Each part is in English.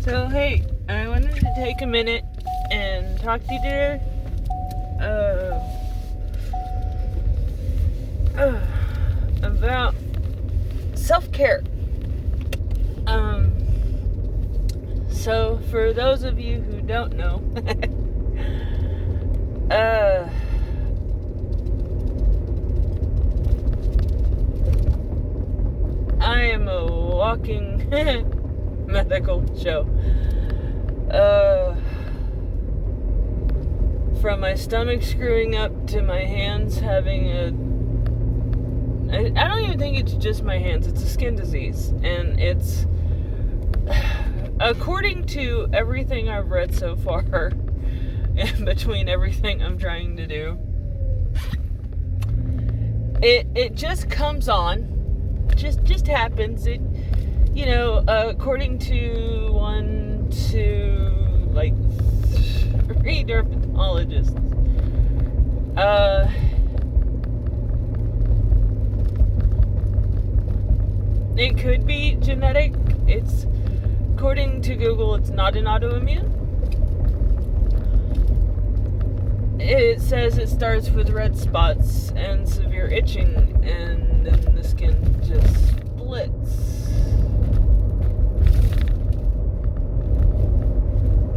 So, hey, I wanted to take a minute and talk to you today about self-care. So for those of you who don't know, I am a walking medical show. From my stomach screwing up to my hands having I don't even think it's just my hands, it's a skin disease. And it's, according to everything I've read so far, in between everything I'm trying to do, it just comes on. Just happens. It, according to 3 dermatologists, it could be genetic. It's, according to Google, it's not an autoimmune. It says it starts with red spots and severe itching, and then the skin just splits.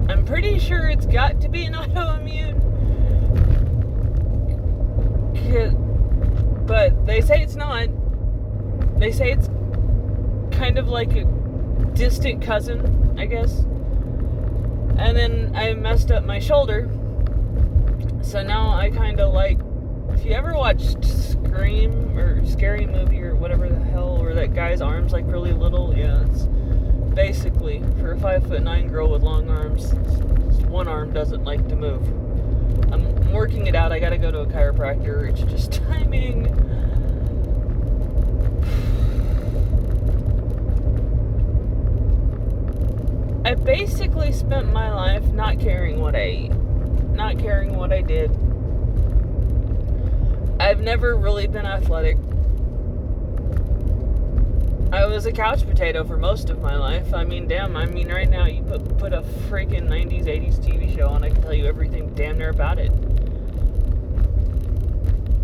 I'm pretty sure it's got to be an autoimmune, but they say it's not. They say it's kind of like a distant cousin, I guess. And then I messed up my shoulder, so now I kind of like, if you ever watched Scream or Scary Movie or whatever the hell, where that guy's arms like really little, yeah, it's basically, for a 5'9" girl with long arms, one arm doesn't like to move. I'm working it out. I gotta go to a chiropractor. It's just timing. I basically spent my life not caring what I ate, not caring what I did. I've never really been athletic. I was a couch potato for most of my life. I mean, right now you put a freaking 90s, 80s TV show on, I can tell you everything damn near about it.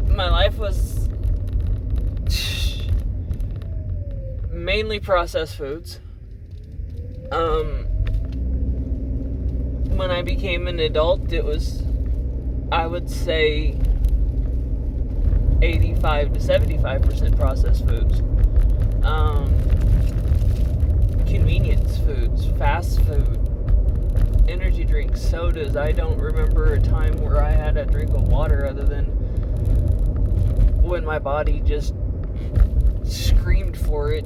My life was mainly processed foods. When I became an adult, it was, I would say, 85 to 75% processed foods. Convenience foods, fast food, energy drinks, sodas. I don't remember a time where I had a drink of water other than when my body just screamed for it.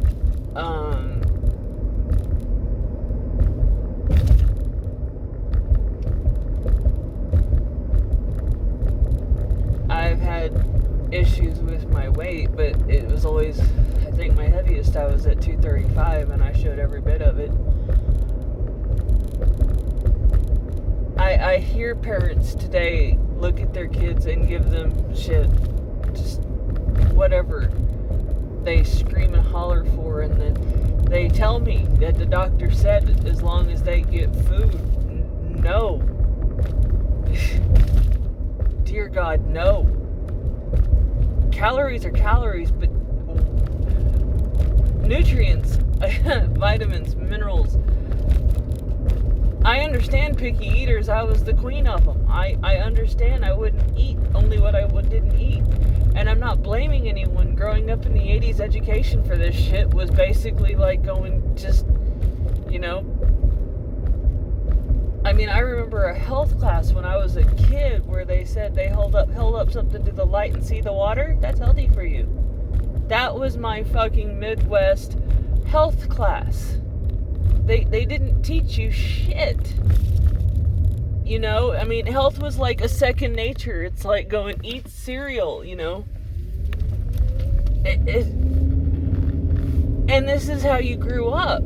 I've had issues with my weight, but it was always, I think my heaviest I was at 235, and I showed every bit of it. I hear parents today look at their kids and give them shit, just whatever they scream and holler for, and then they tell me that the doctor said as long as they get food. No. Dear God, no. Calories are calories, but nutrients, vitamins, minerals. I understand picky eaters. I was the queen of them. I understand I wouldn't eat only what I didn't eat. And I'm not blaming anyone. Growing up in the 80s, education for this shit was basically like going just, I mean, I remember a health class when I was a kid where they said they held up something to the light and see the water. That's healthy for you. That was my fucking Midwest health class. They didn't teach you shit. I mean, health was like a second nature. It's like going eat cereal, And this is how you grew up.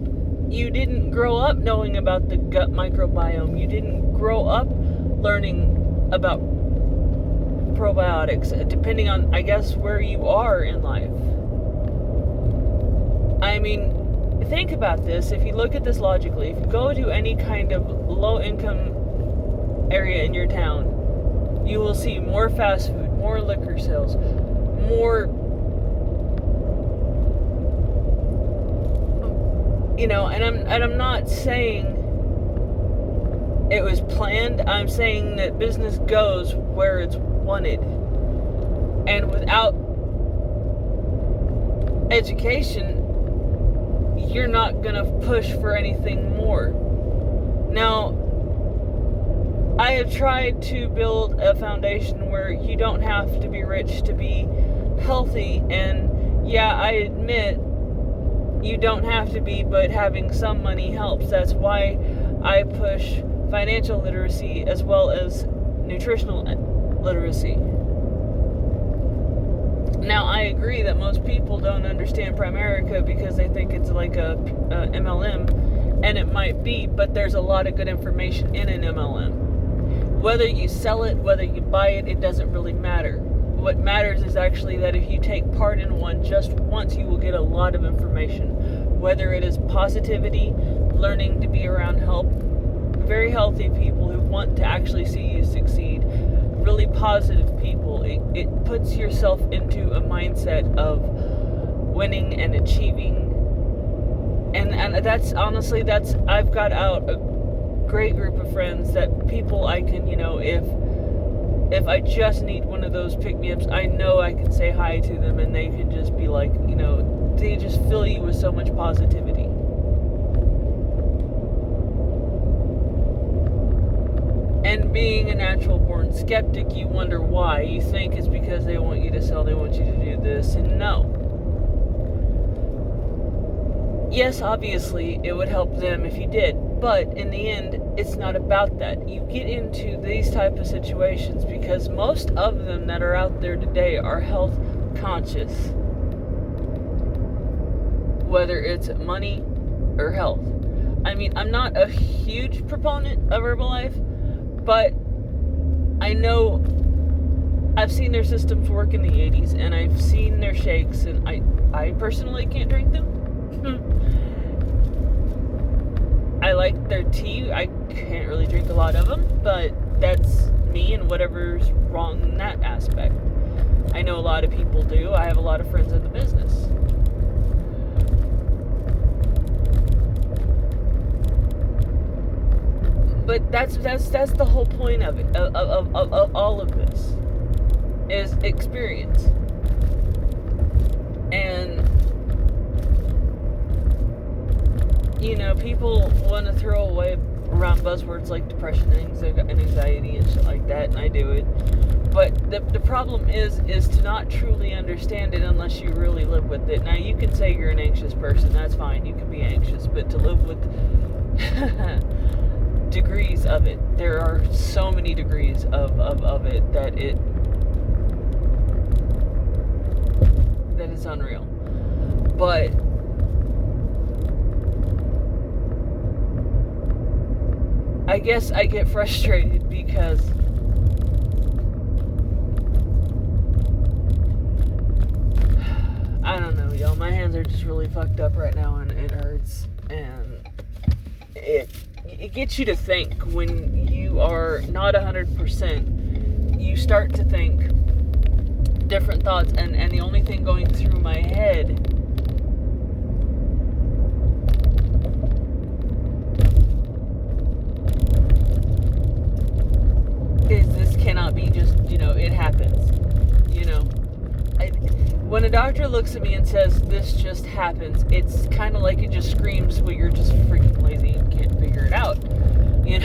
You didn't grow up knowing about the gut microbiome. You didn't grow up learning about probiotics, depending on, I guess, where you are in life. I mean, think about this. If you look at this logically, if you go to any kind of low-income area in your town, you will see more fast food, more liquor sales, more, and I'm not saying it was planned. I'm saying that business goes where it's wanted. And without education, you're not going to push for anything more. Now, I have tried to build a foundation where you don't have to be rich to be healthy. And yeah, I admit you don't have to be, but having some money helps. That's why I push financial literacy as well as nutritional literacy. Now, I agree that most people don't understand Primerica because they think it's like a MLM, and it might be, but there's a lot of good information in an MLM. Whether you sell it, whether you buy it, it doesn't really matter. What matters is actually that if you take part in one just once, you will get a lot of information. Whether it is positivity, learning to be around very healthy people who want to actually see you succeed, really positive people. It puts yourself into a mindset of winning and achieving. And that's honestly, I've got out a great group of friends that people I can, if I just need one of those pick-me-ups, I know I can say hi to them and they can just be like, they just fill you with so much positivity. And being a natural-born skeptic, you wonder why. You think it's because they want you to sell, they want you to do this, and no. Yes, obviously, it would help them if you did, but in the end, it's not about that. You get into these type of situations because most of them that are out there today are health conscious. Whether it's money or health. I mean, I'm not a huge proponent of Herbalife, but I know I've seen their systems work in the 80s, and I've seen their shakes, and I personally can't drink them. I like their tea. I can't really drink a lot of them, but that's me and whatever's wrong in that aspect. I know a lot of people do. I have a lot of friends in the business. But that's the whole point of it, of all of this, is experience. And people want to throw away around buzzwords like depression and anxiety and shit like that, and I do it. But the problem is to not truly understand it unless you really live with it. Now, you can say you're an anxious person, that's fine, you can be anxious, but to live with degrees of it, there are so many degrees of it that is unreal. But I guess I get frustrated because I don't know, y'all. My hands are just really fucked up right now, and it hurts, and it gets you to think. When you are not 100%, you start to think different thoughts, and the only thing going through my head is this cannot be just, it happens. When a doctor looks at me and says this just happens, it's kind of like it just screams, well, you're just freaking lazy and can't figure it out. We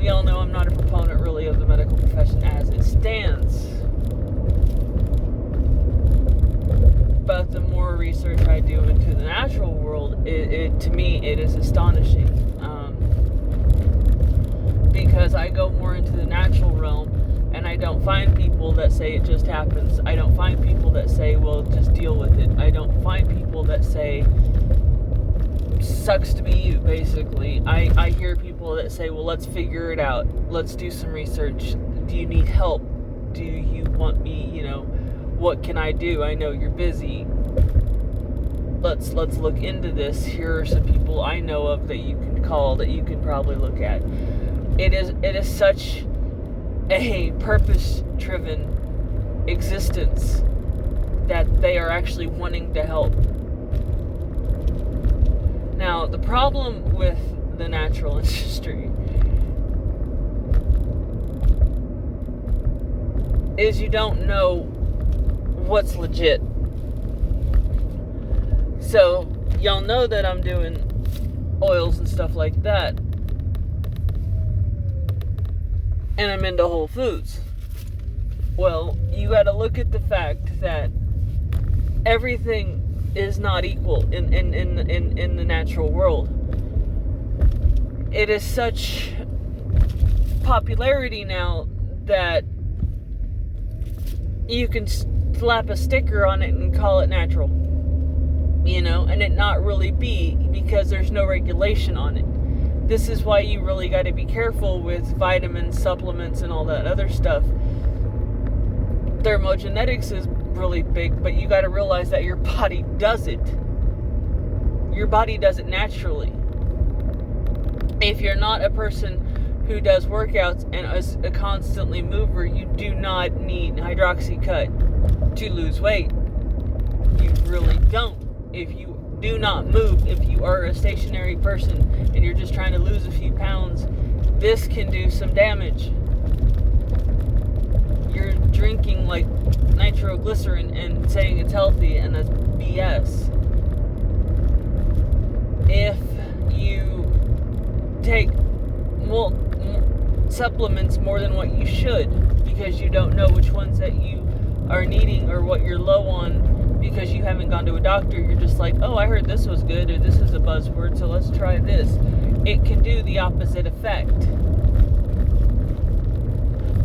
all know I'm not a proponent really of the medical profession as it stands. But the more research I do into the natural world, it to me, it is astonishing. Because I go more into the natural realm, and I don't find people that say it just happens. I don't find people that say, well, just deal with it. I don't find people that say, sucks to be you, basically. I hear people that say, well, let's figure it out. Let's do some research. Do you need help? Do you want me, what can I do? I know you're busy. let's look into this. Here are some people I know of that you can call, that you can probably look at. It is such a purpose-driven existence that they are actually wanting to help. Now, the problem with the natural industry is you don't know what's legit. So, y'all know that I'm doing oils and stuff like that. And I'm into Whole Foods. Well, you gotta look at the fact that everything is not equal in the natural world. It is such popularity now that you can slap a sticker on it and call it natural, and it not really be, because there's no regulation on it. This is why you really got to be careful with vitamins, supplements, and all that other stuff. Thermogenetics is really big, but you got to realize that your body does it. Your body does it naturally. If you're not a person who does workouts and is a constantly mover, you do not need Hydroxycut to lose weight. You really don't. If you do not move, if you are a stationary person and you're just trying to lose a few pounds, this can do some damage. You're drinking like nitroglycerin and saying it's healthy, and that's BS. If you take supplements more than what you should because you don't know which ones that you are needing or what you're low on because you haven't gone to a doctor, you're just like, oh, I heard this was good, or this is a buzzword, so let's try this. It can do the opposite effect.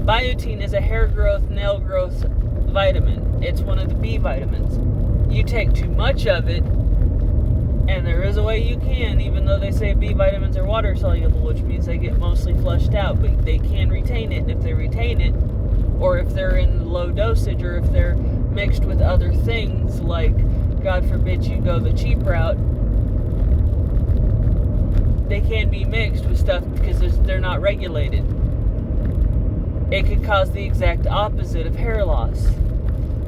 Biotin is a hair growth, nail growth vitamin. It's one of the B vitamins. You take too much of it, and there is a way you can, even though they say B vitamins are water soluble, which means they get mostly flushed out, but they can retain it. And if they retain it, or if they're in low dosage, or if they're mixed with other things, like, God forbid you go the cheap route, they can be mixed with stuff because they're not regulated. It could cause the exact opposite of hair loss.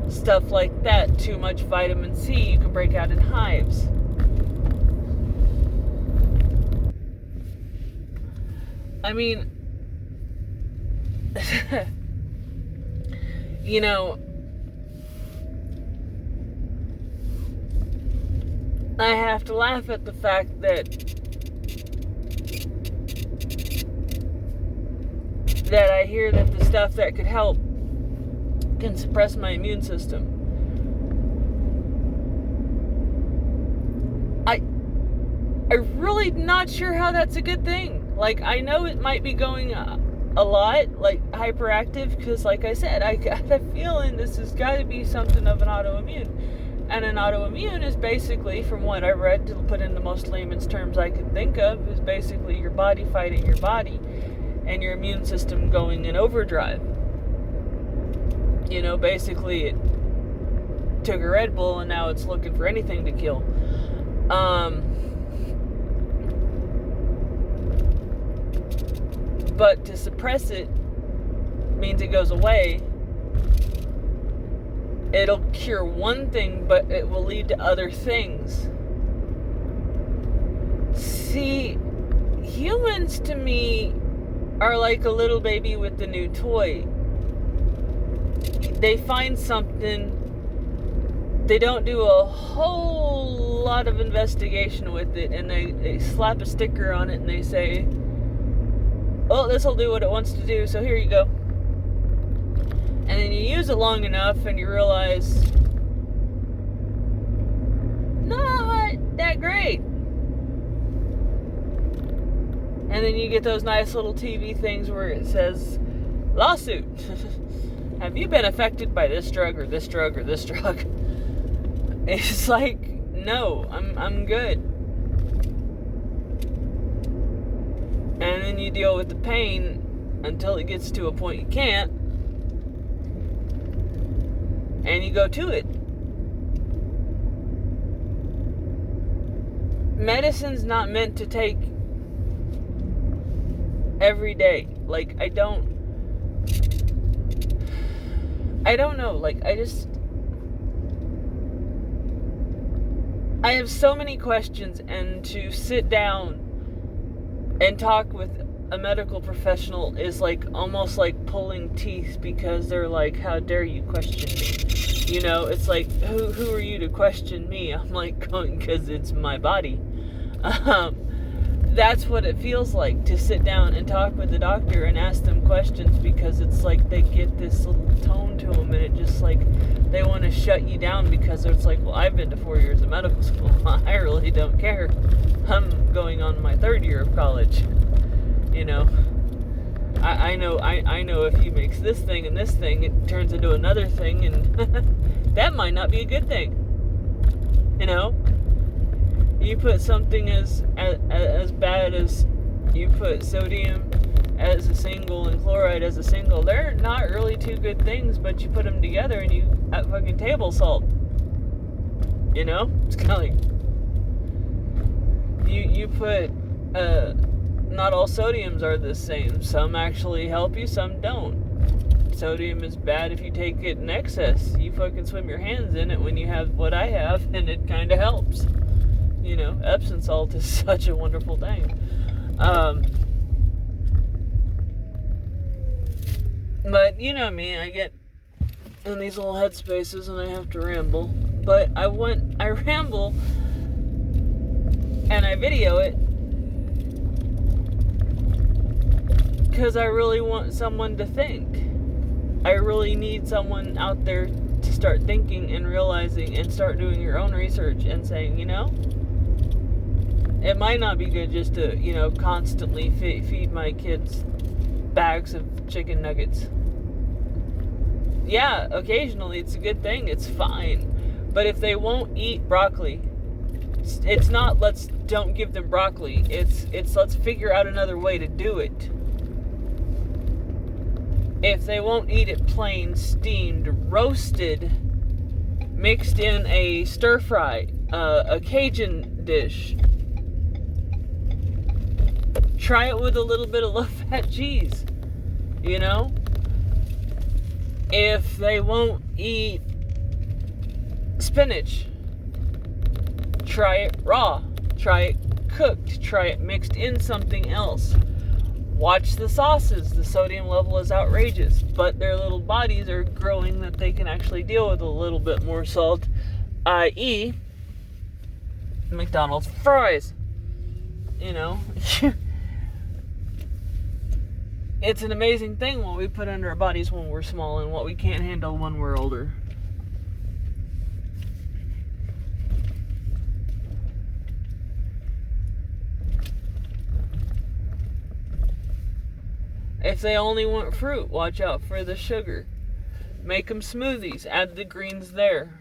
Stuff like that. Too much vitamin C, you can break out in hives. I mean, I have to laugh at the fact that I hear that the stuff that could help can suppress my immune system. I'm really not sure how that's a good thing. Like, I know it might be going a lot, like, hyperactive, because, like I said, I got a feeling this has got to be something of an autoimmune. And an autoimmune is basically, from what I've read, to put in the most layman's terms I can think of, is basically your body fighting your body and your immune system going in overdrive. Basically it took a Red Bull and now it's looking for anything to kill. But to suppress it means it goes away. It'll cure one thing, but it will lead to other things. See, humans to me are like a little baby with the new toy. They find something, they don't do a whole lot of investigation with it, and they slap a sticker on it and they say, oh, this will do what it wants to do, so here you go. And then you use it long enough and you realize, not that great. And then you get those nice little TV things where it says, lawsuit. Have you been affected by this drug or this drug or this drug? It's like, no, I'm good. And then you deal with the pain until it gets to a point you can't. And you go to it. medicine's not meant to take every day. Like, I don't know. Like, I have so many questions, and to sit down and talk with a medical professional is like almost like pulling teeth, because they're like, how dare you question me? You know, it's like, who are you to question me? I'm like, going, because it's my body. That's what it feels like to sit down and talk with the doctor and ask them questions, because it's like they get this little tone to them, and it just like they want to shut you down, because it's like, well, I've been to 4 years of medical school. I really don't care. I'm going on my 3rd year of college. You know, I know if you mix this thing and this thing, it turns into another thing, and that might not be a good thing. You know, you put something as bad as you put sodium as a single and chloride as a single. They're not really two good things, but you put them together and you have fucking table salt. You know, it's kind of like you put not all sodiums are the same. Some actually help you, some don't. Sodium is bad if you take it in excess. You fucking swim your hands in it when you have what I have, and it kind of helps. You know, Epsom salt is such a wonderful thing. But you know me, I get in these little headspaces and I have to ramble. But I ramble and I video it because I really want someone to think. I really need someone out there to start thinking and realizing and start doing your own research and saying, you know, it might not be good just to, you know, constantly feed my kids bags of chicken nuggets. Yeah, occasionally it's a good thing, it's fine. But if they won't eat broccoli, it's not don't give them broccoli. It's let's figure out another way to do it. If they won't eat it plain, steamed, roasted, mixed in a stir fry, a Cajun dish, try it with a little bit of low-fat cheese, you know? If they won't eat spinach, try it raw, try it cooked, try it mixed in something else. Watch the sauces. The sodium level is outrageous, but their little bodies are growing that they can actually deal with a little bit more salt, i.e. McDonald's fries. You know, it's an amazing thing what we put under our bodies when we're small and what we can't handle when we're older. If they only want fruit, watch out for the sugar. Make them smoothies. Add the greens there.